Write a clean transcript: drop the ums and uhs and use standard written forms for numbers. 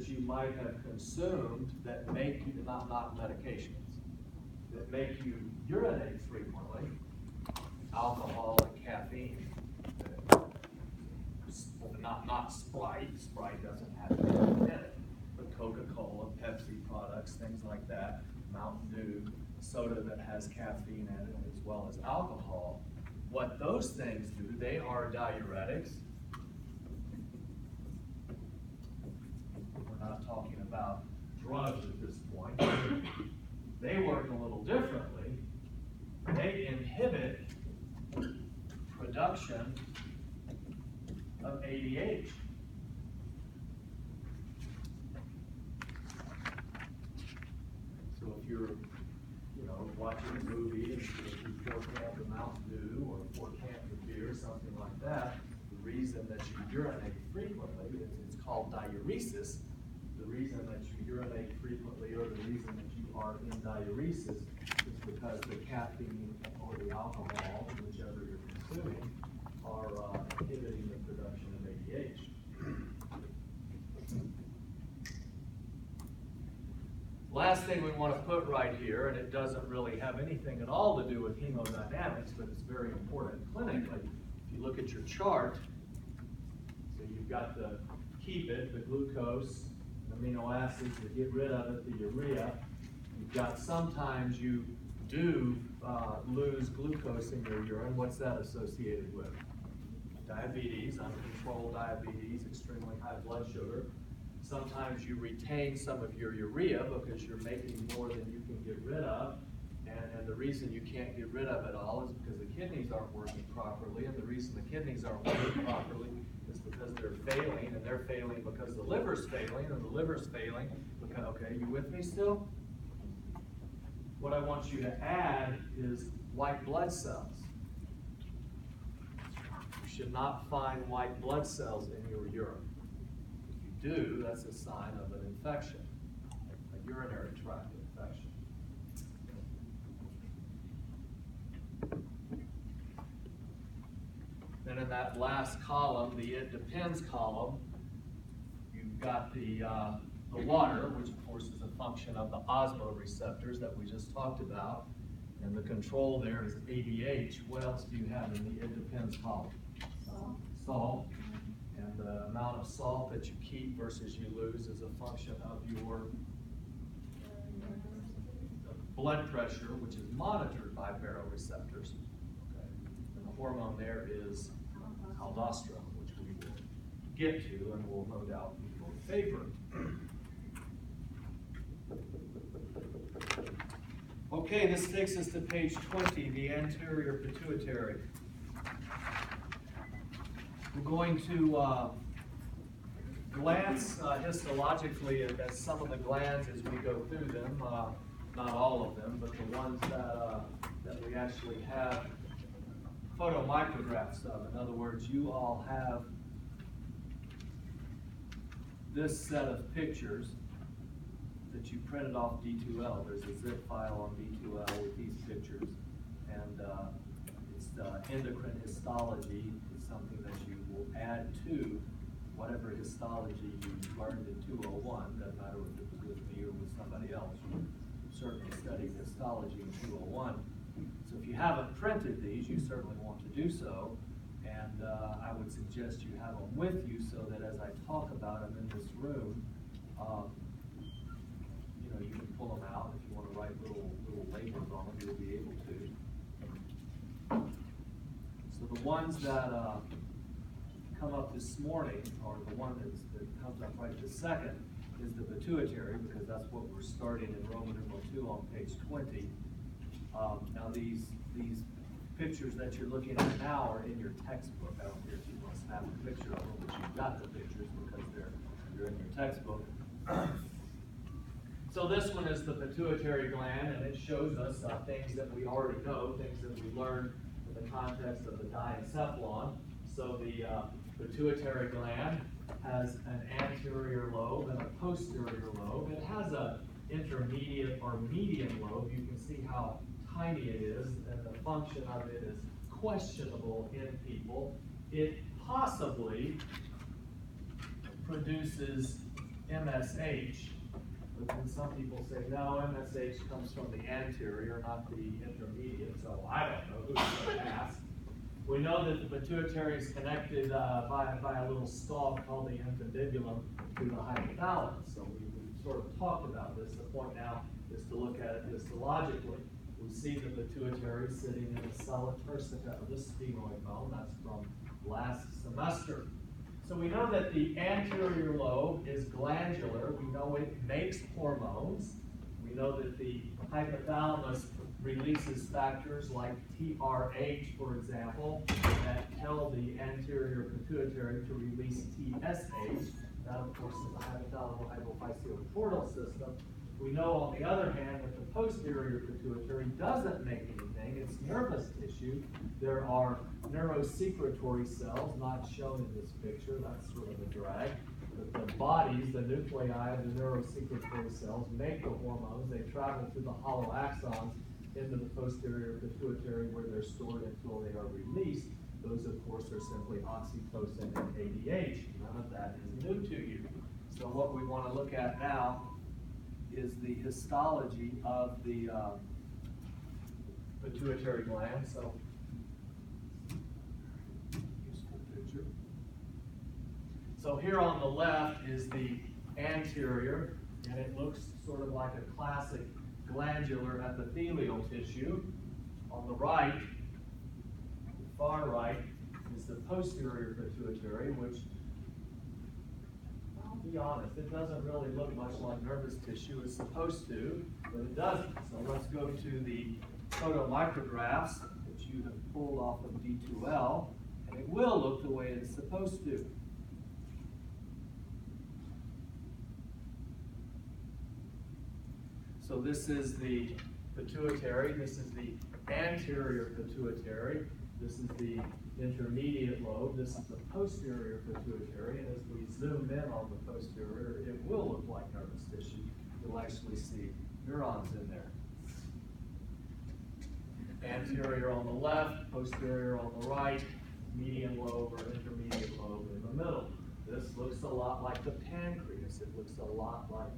that you might have consumed that make you, not medications, that make you urinate frequently, alcohol and caffeine. Not Sprite. Sprite doesn't have caffeine in it, but Coca-Cola, Pepsi products, things like that, Mountain Dew, soda that has caffeine in it, as well as alcohol. What those things do, they are diuretics. We're not talking about drugs at this point. They work a little differently. They inhibit production of ADH. So if you're, watching a movie and you pour cans of Mountain Dew or 4 cans of beer, something like that, the reason that you urinate frequently, it's called diuresis. The reason that you urinate frequently, or the reason that you are in diuresis, is because the caffeine or the alcohol, whichever you're consuming, are inhibiting the production of ADH. Last thing we want to put right here, and it doesn't really have anything at all to do with hemodynamics, but it's very important clinically. If you look at your chart, so you've got the keep it, the glucose, amino acids, to get rid of it, the urea. You've got sometimes you do lose glucose in your urine. What's that associated with? Diabetes, uncontrolled diabetes, extremely high blood sugar. Sometimes you retain some of your urea because you're making more than you can get rid of. And the reason you can't get rid of it all is because the kidneys aren't working properly. And the reason the kidneys aren't working properly is because they're failing. And they're failing because the liver's failing. And the liver's failing because, okay, you with me still? What I want you to add is white blood cells. You should not find white blood cells in your urine. If you do, that's a sign of an infection, a urinary tract infection. Then in that last column, the it depends column, you've got the water, which of course is a function of the osmoreceptors that we just talked about. And the control there is ADH. What else do you have in the it depends column? Salt. And the amount of salt that you keep versus you lose is a function of your blood pressure, which is monitored by baroreceptors. Okay. And the hormone there is aldosterone, which we will get to and will no doubt be your favorite. Okay, this takes us to page 20, the anterior pituitary. We're going to glance histologically at some of the glands as we go through them. Not all of them, but the ones that we actually have photomicrographs of. In other words, you all have this set of pictures that you printed off D2L. There's a zip file on D2L with these pictures, and it's endocrine histology is something that you will add to whatever histology you learned in 201. Doesn't matter if it was with me or with somebody else. You certainly studied histology in 201. So if you haven't printed these, you certainly want to do so, and I would suggest you have them with you so that as I talk about them in this room, you can pull them out. If you want to write little labels on them, you'll be able to. So the ones that come up this morning, or the one that comes up right this second, is the pituitary, because that's what we're starting in Roman numeral 2 on page 20. Now these pictures that you're looking at now are in your textbook. I don't care if you want to snap a picture of them, but you've got the pictures because they're in your textbook. So this one is the pituitary gland, and it shows us things that we already know, things that we learned in the context of the diencephalon. So the pituitary gland has an anterior lobe and a posterior lobe. It has an intermediate or median lobe. You can see how tiny it is, and the function of it is questionable in people. It possibly produces MSH. But then some people say, no, MSH comes from the anterior, not the intermediate, so I don't know, who's going to ask. We know that the pituitary is connected by a little stalk called the infundibulum to the hypothalamus. So we sort of talked about this. The point now is to look at it histologically. We see the pituitary sitting in the sella turcica of the sphenoid bone. That's from last semester. So we know that the anterior lobe is glandular. We know it makes hormones. We know that the hypothalamus releases factors like TRH, for example, that tell the anterior pituitary to release TSH. That, of course, is the hypothalamo-hypophyseal-chordal system. We know, on the other hand, that the posterior pituitary doesn't make anything. It's nervous tissue. There are neurosecretory cells, not shown in this picture. That's sort of a drag. But the bodies, the nuclei of the neurosecretory cells, make the hormones. They travel through the hollow axons into the posterior pituitary where they're stored until they are released. Those, of course, are simply oxytocin and ADH. None of that is new to you. So what we want to look at now is the histology of the pituitary gland. So, useful picture. So here on the left is the anterior, and it looks sort of like a classic glandular epithelial tissue. On the right, the far right, is the posterior pituitary, which, I'll be honest, it doesn't really look much like nervous tissue. It's supposed to, but it doesn't. So let's go to the photomicrographs that you have pulled off of D2L, and it will look the way it's supposed to. So this is the pituitary, this is the anterior pituitary, this is the intermediate lobe, this is the posterior pituitary, and as we zoom in on the posterior, it will look like nervous tissue. You'll actually see neurons in there. Anterior on the left, posterior on the right, median lobe or intermediate lobe in the middle. This looks a lot like the pancreas. It looks a lot like